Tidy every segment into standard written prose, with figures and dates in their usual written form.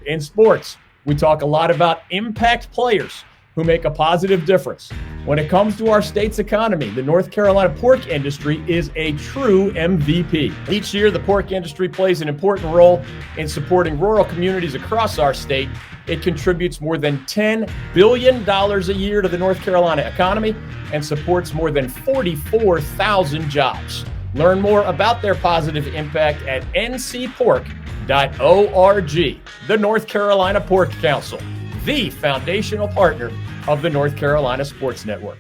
In sports, we talk a lot about impact players who make a positive difference. When it comes to our state's economy, the North Carolina pork industry is a true MVP. Each year, the pork industry plays an important role in supporting rural communities across our state. It contributes more than $10 billion a year to the North Carolina economy and supports more than 44,000 jobs. Learn more about their positive impact at ncpork.org. The North Carolina Pork Council, the foundational partner of the North Carolina Sports Network.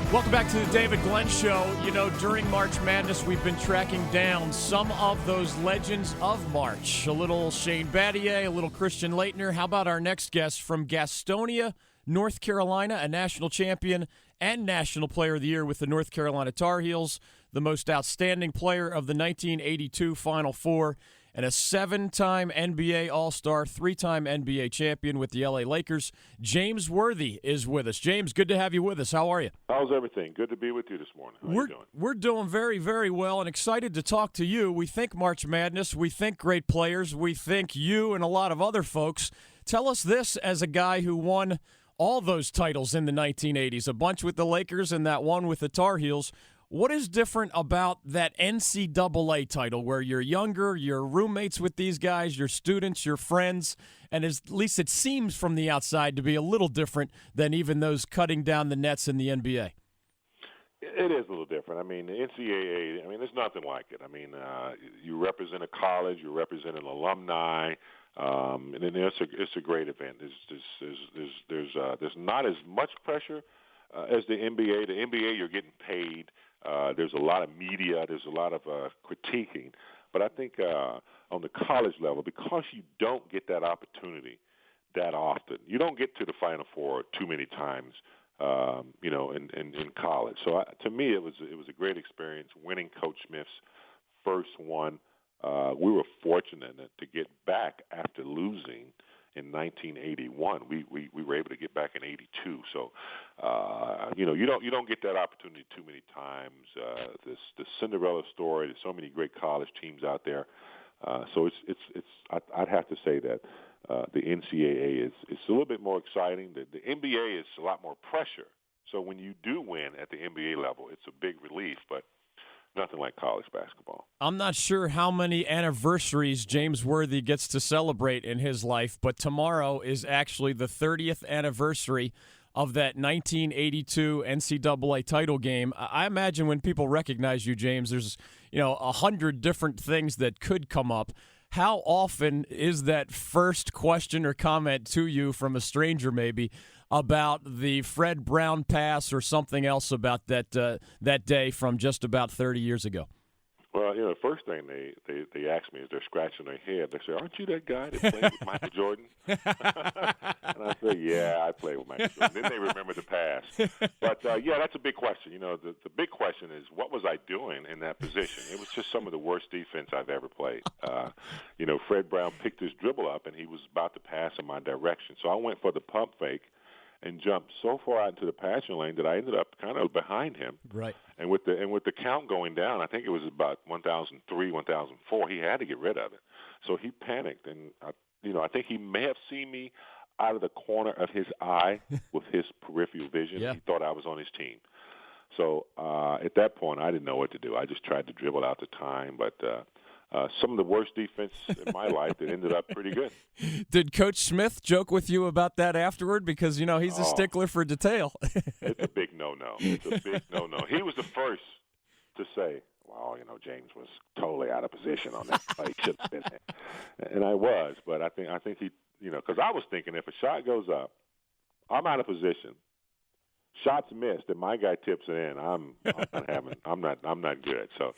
Welcome back to the David Glenn Show. You know, during March Madness, we've been tracking down some of those legends of March. A little Shane Battier, a little Christian Laettner. How about our next guest from Gastonia, North Carolina, a national champion and National Player of the Year with the North Carolina Tar Heels, the most outstanding player of the 1982 Final Four, and a 7-time NBA All-Star, 3-time NBA champion with the LA Lakers. James Worthy is with us. James, good to have you with us. How are you? How's everything? Good to be with you this morning. How you doing? We're doing very, very well and excited to talk to you. We think March Madness. We think great players. We think you and a lot of other folks. Tell us this as a guy who won all those titles in the 1980s, a bunch with the Lakers and that one with the Tar Heels. What is different about that NCAA title where you're younger, you're roommates with these guys, you're students, you're friends, and at least it seems from the outside to be a little different than even those cutting down the nets in the NBA? It is a little different. I mean, the NCAA, there's nothing like it. I mean, you represent a college, you represent an alumni, and then it's a great event. There's not as much pressure as the NBA. The NBA, you're getting paid. There's a lot of media. There's a lot of critiquing. But I think on the college level, because you don't get that opportunity that often, you don't get to the Final Four too many times, in college. So to me, it was a great experience winning Coach Smith's first one. We were fortunate to get back after losing in 1981. We were able to get back in 82. So, you don't get that opportunity too many times. The Cinderella story. There's so many great college teams out there. So I'd have to say that the NCAA is a little bit more exciting. The NBA is a lot more pressure. So when you do win at the NBA level, it's a big relief. But nothing like college basketball. I'm not sure how many anniversaries James Worthy gets to celebrate in his life, but tomorrow is actually the 30th anniversary of that 1982 NCAA title game. I imagine when people recognize you, James, there's 100 different things that could come up. How often is that first question or comment to you from a stranger maybe about the Fred Brown pass or something else about that day from just about 30 years ago? Well, the first thing they ask me is they're scratching their head. They say, "Aren't you that guy that played with Michael Jordan?" And I say, "Yeah, I played with Michael Jordan." Then they remember the pass. But, that's a big question. The big question is, what was I doing in that position? It was just some of the worst defense I've ever played. Fred Brown picked his dribble up, and he was about to pass in my direction. So I went for the pump fake and jumped so far out into the passing lane that I ended up kind of behind him. Right. And with the count going down, I think it was about 1,003, 1,004. He had to get rid of it, so he panicked, and I think he may have seen me out of the corner of his eye with his peripheral vision. Yeah. He thought I was on his team. So at that point, I didn't know what to do. I just tried to dribble out the time, but. Some of the worst defense in my life that ended up pretty good. Did Coach Smith joke with you about that afterward? Because, he's a stickler for detail. It's a big no-no. It's a big no-no. He was the first to say, well, James was totally out of position on that play. He should have been there. And I was, but I think he, because I was thinking if a shot goes up, I'm out of position. Shots missed, and my guy tips it in. I'm not good. So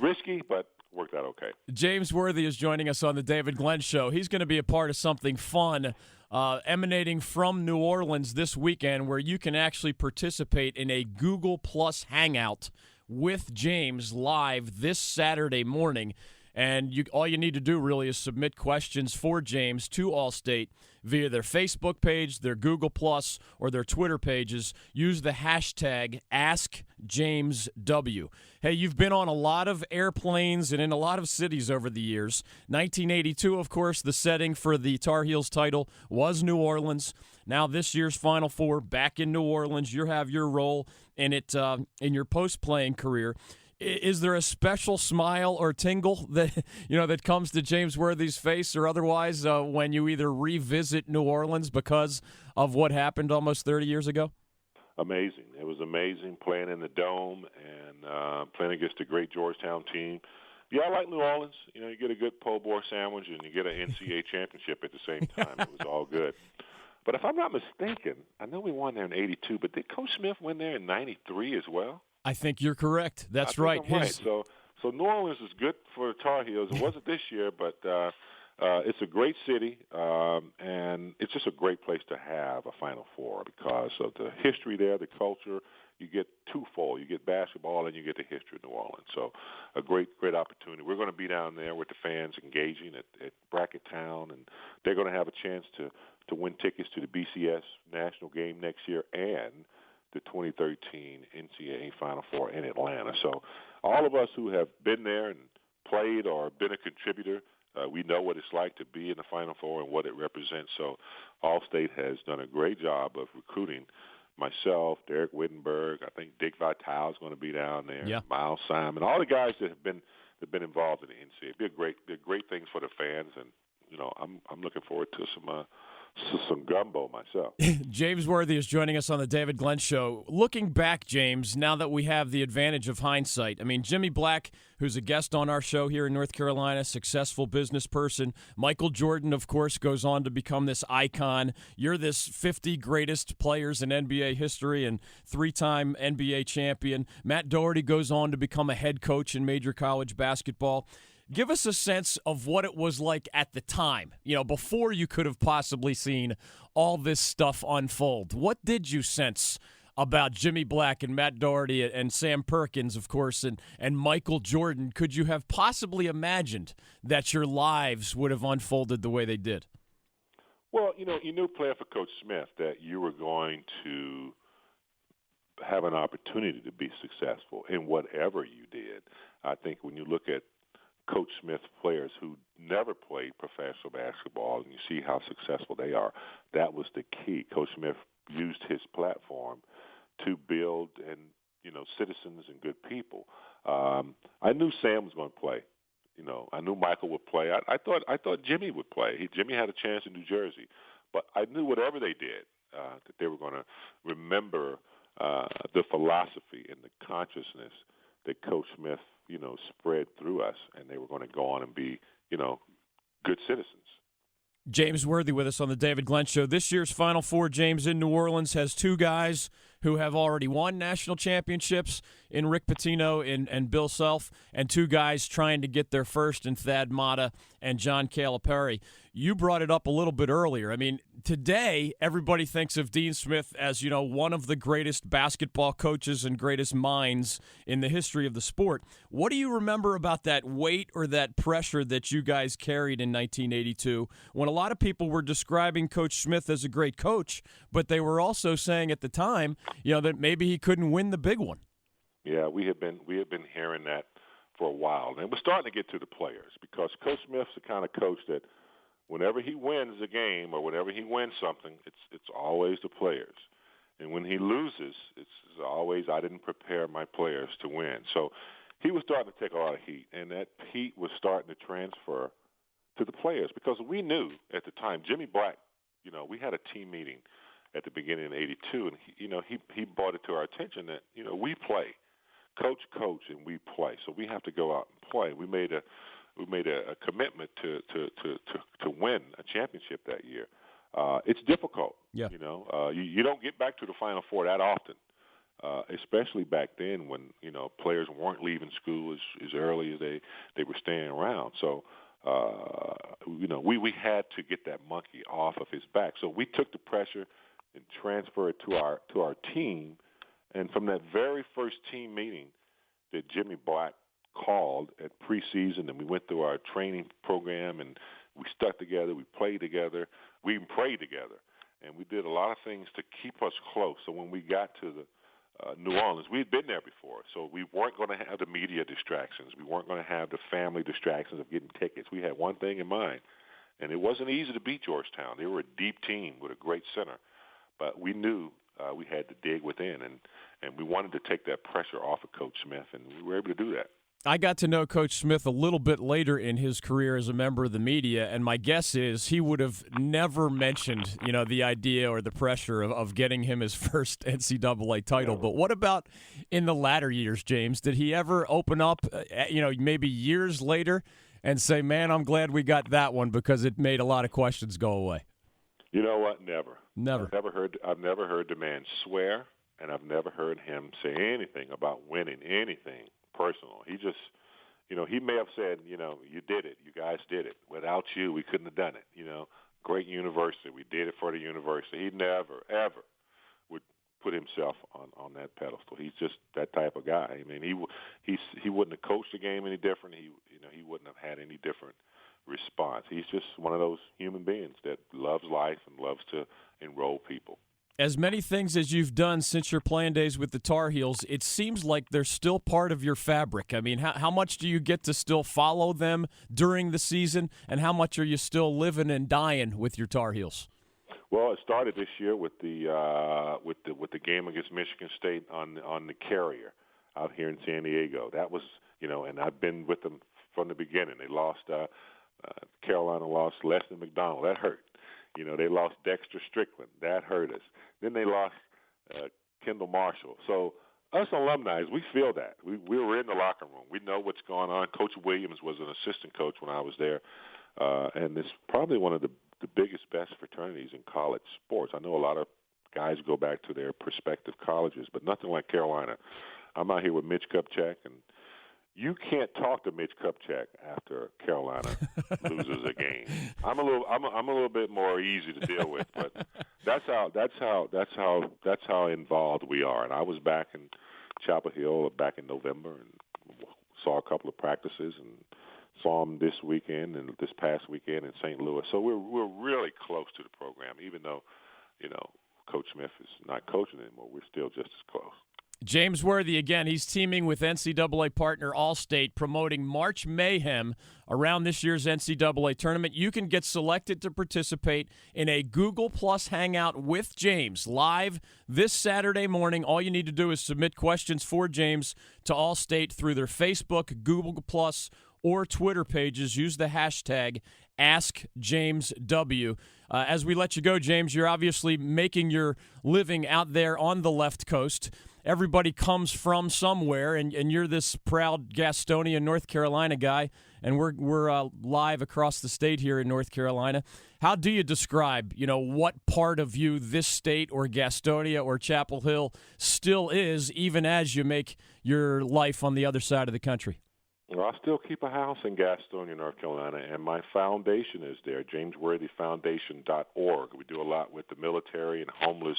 risky, but worked out okay. James Worthy is joining us on the David Glenn Show. He's going to be a part of something fun emanating from New Orleans this weekend where you can actually participate in a Google Plus Hangout with James live this Saturday morning. And all you need to do really is submit questions for James to Allstate via their Facebook page, their Google Plus, or their Twitter pages. Use the hashtag AskJamesW. Hey, you've been on a lot of airplanes and in a lot of cities over the years. 1982, of course, the setting for the Tar Heels title was New Orleans. Now this year's Final Four back in New Orleans. You have your role in it in your post-playing career. Is there a special smile or tingle that that comes to James Worthy's face or otherwise when you either revisit New Orleans because of what happened almost 30 years ago? Amazing. It was amazing playing in the Dome and playing against a great Georgetown team. Yeah, I like New Orleans. You get a good po' boy sandwich and you get an NCAA championship at the same time. It was all good. But if I'm not mistaken, I know we won there in '82, but did Coach Smith win there in '93 as well? I think you're correct. That's right. I'm right. So New Orleans is good for the Tar Heels. It wasn't this year, but it's a great city, and it's just a great place to have a Final Four because of the history there, the culture. You get twofold. You get basketball and you get the history of New Orleans. So a great opportunity. We're going to be down there with the fans engaging at Bracket Town, and they're going to have a chance to win tickets to the BCS national game next year and the 2013 NCAA Final Four in Atlanta. So all of us who have been there and played or been a contributor, we know what it's like to be in the Final Four and what it represents. So Allstate has done a great job of recruiting myself, Derek Wittenberg. I think Dick Vitale is going to be down there. Yeah. Miles Simon, all the guys that have been involved in the NCAA. It'd be a great things for the fans, and I'm looking forward to some gumbo myself. James Worthy is joining us on the David Glenn Show. Looking back, James, now that we have the advantage of hindsight, I mean, Jimmy Black, who's a guest on our show here in North Carolina, successful business person. Michael Jordan, of course, goes on to become this icon. You're this 50 greatest players in NBA history and three-time NBA champion. Matt Doherty goes on to become a head coach in major college basketball. Give us a sense of what it was like at the time, before you could have possibly seen all this stuff unfold. What did you sense about Jimmy Black and Matt Doherty and Sam Perkins, of course, and Michael Jordan? Could you have possibly imagined that your lives would have unfolded the way they did? Well, you knew playing for Coach Smith that you were going to have an opportunity to be successful in whatever you did. I think when you look at Coach Smith players who never played professional basketball, and you see how successful they are, that was the key. Coach Smith used his platform to build citizens and good people. I knew Sam was going to play. I knew Michael would play. I thought Jimmy would play. Jimmy had a chance in New Jersey, but I knew whatever they did, that they were going to remember the philosophy and the consciousness that Coach Smith spread through us, and they were going to go on and be, good citizens. James Worthy with us on the David Glenn Show. This year's Final Four, James, in New Orleans, has two guys who have already won national championships in Rick Pitino and Bill Self, and two guys trying to get their first in Thad Matta and John Calipari. You brought it up a little bit earlier. I mean, today everybody thinks of Dean Smith as, one of the greatest basketball coaches and greatest minds in the history of the sport. What do you remember about that weight or that pressure that you guys carried in 1982 when a lot of people were describing Coach Smith as a great coach, but they were also saying at the time, that maybe he couldn't win the big one? Yeah, we have been hearing that for a while, and we're starting to get to the players because Coach Smith's the kind of coach that whenever he wins a game or whenever he wins something, it's always the players, and when he loses, it's always I didn't prepare my players to win. So he was starting to take a lot of heat, and that heat was starting to transfer to the players because we knew at the time Jimmy Black, we had a team meeting at the beginning of '82, and he brought it to our attention that we play, coach, and we play. So we have to go out and play. We made a commitment to win a championship that year. It's difficult. Yeah. You don't get back to the Final Four that often, especially back then when players weren't leaving school as early as they were staying around. So we had to get that monkey off of his back. So we took the pressure and transfer it to our team. And from that very first team meeting that Jimmy Black called at preseason, and we went through our training program and we stuck together, we played together, we even prayed together, and we did a lot of things to keep us close. So when we got to the New Orleans, we had been there before, so we weren't going to have the media distractions. We weren't going to have the family distractions of getting tickets. We had one thing in mind, and it wasn't easy to beat Georgetown. They were a deep team with a great center, but we knew we had to dig within, and we wanted to take that pressure off of Coach Smith, and we were able to do that. I got to know Coach Smith a little bit later in his career as a member of the media, and my guess is he would have never mentioned, the idea or the pressure of getting him his first NCAA title. But what about in the latter years, James? Did he ever open up, maybe years later and say, man, I'm glad we got that one because it made a lot of questions go away? You know what? Never. I've never heard the man swear, and I've never heard him say anything about winning anything personal. He just, he may have said, you did it. You guys did it. Without you, we couldn't have done it. Great university. We did it for the university. He never, ever would put himself on that pedestal. He's just that type of guy. I mean, he wouldn't have coached the game any different. He wouldn't have had any different response. He's just one of those human beings that loves life and loves to enroll people. As many things as you've done since your playing days with the Tar Heels, it seems like they're still part of your fabric. I mean, how much do you get to still follow them during the season, and how much are you still living and dying with your Tar Heels? Well, it started this year with the game against Michigan State on the Carrier out here in San Diego. That was, and I've been with them from the beginning. They lost Carolina lost Leslie McDonald. That hurt. They lost Dexter Strickland. That hurt us. Then they lost Kendall Marshall. So us alumni, we feel that. We were in the locker room. We know what's going on. Coach Williams was an assistant coach when I was there, and it's probably one of the biggest, best fraternities in college sports. I know a lot of guys go back to their prospective colleges, but nothing like Carolina. I'm out here with Mitch Kupchak, and you can't talk to Mitch Kupchak after Carolina loses a game. I'm a little bit more easy to deal with, but that's how involved we are. And I was back in Chapel Hill back in November and saw a couple of practices and saw them this weekend and this past weekend in St. Louis. So we're really close to the program, even though Coach Smith is not coaching anymore. We're still just as close. James Worthy, again, he's teaming with NCAA partner Allstate, promoting March Mayhem around this year's NCAA tournament. You can get selected to participate in a Google Plus Hangout with James live this Saturday morning. All you need to do is submit questions for James to Allstate through their Facebook, Google Plus, or Twitter pages. Use the hashtag AskJamesW. As we let you go, James, you're obviously making your living out there on the left coast. Everybody comes from somewhere, and you're this proud Gastonia, North Carolina guy, and we're live across the state here in North Carolina. How do you describe, what part of you this state or Gastonia or Chapel Hill still is, even as you make your life on the other side of the country? Well, I still keep a house in Gastonia, North Carolina, and my foundation is there, JamesWorthyFoundation.org. We do a lot with the military and homeless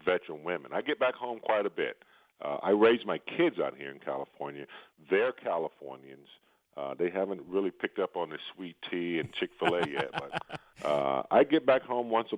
veteran women. I get back home quite a bit. I raise my kids out here in California. They're Californians. They haven't really picked up on the sweet tea and Chick-fil-A yet, but I get back home twice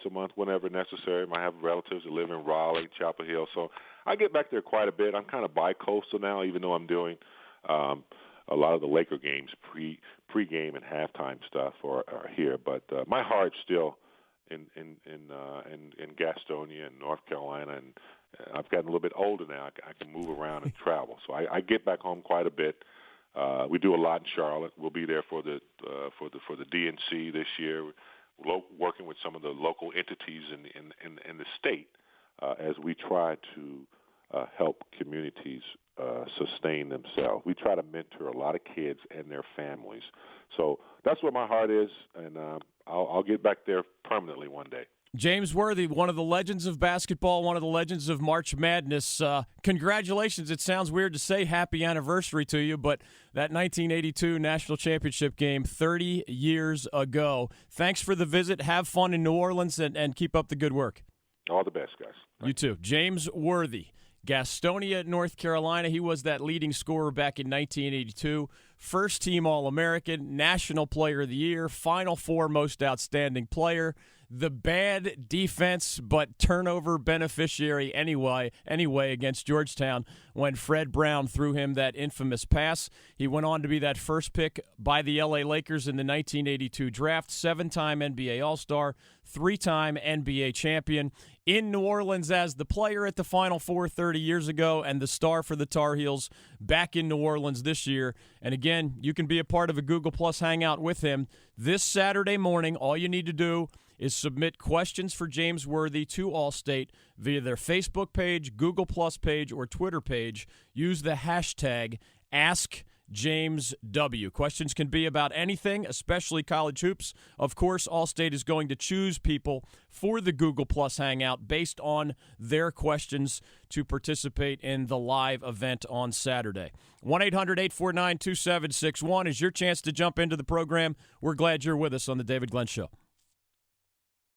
a month, whenever necessary. I have relatives that live in Raleigh, Chapel Hill, so I get back there quite a bit. I'm kind of bi-coastal now, even though I'm doing a lot of the Laker games, pre-game and halftime stuff are here. But my heart's still in Gastonia and North Carolina, and I've gotten a little bit older now. I can move around and travel, so I get back home quite a bit. We do a lot in Charlotte. We'll be there for the DNC this year, working with some of the local entities in the state as we try to help communities sustain themselves. We try to mentor a lot of kids and their families. So that's where my heart is, and I'll get back there permanently one day. James Worthy, one of the legends of basketball, one of the legends of March Madness. Congratulations. It sounds weird to say happy anniversary to you, but that 1982 National Championship game 30 years ago. Thanks for the visit. Have fun in New Orleans and keep up the good work. All the best, guys. You too. James Worthy, Gastonia, North Carolina. He was that leading scorer back in 1982. First team All-American, National Player of the Year, Final Four Most Outstanding Player. The bad defense but turnover beneficiary anyway against Georgetown when Fred Brown threw him that infamous pass. He went on to be that first pick by the LA Lakers in the 1982 draft, 7-time NBA All-Star, 3-time NBA champion, in New Orleans as the player at the Final Four 30 years ago and the star for the Tar Heels back in New Orleans this year. And again, you can be a part of a Google Plus Hangout with him this Saturday morning. All you need to do is submit questions for James Worthy to Allstate via their Facebook page, Google Plus page, or Twitter page. Use the hashtag AskJamesW. Questions can be about anything, especially college hoops. Of course, Allstate is going to choose people for the Google Plus Hangout based on their questions to participate in the live event on Saturday. 1-800-849-2761 is your chance to jump into the program. We're glad you're with us on the David Glenn Show.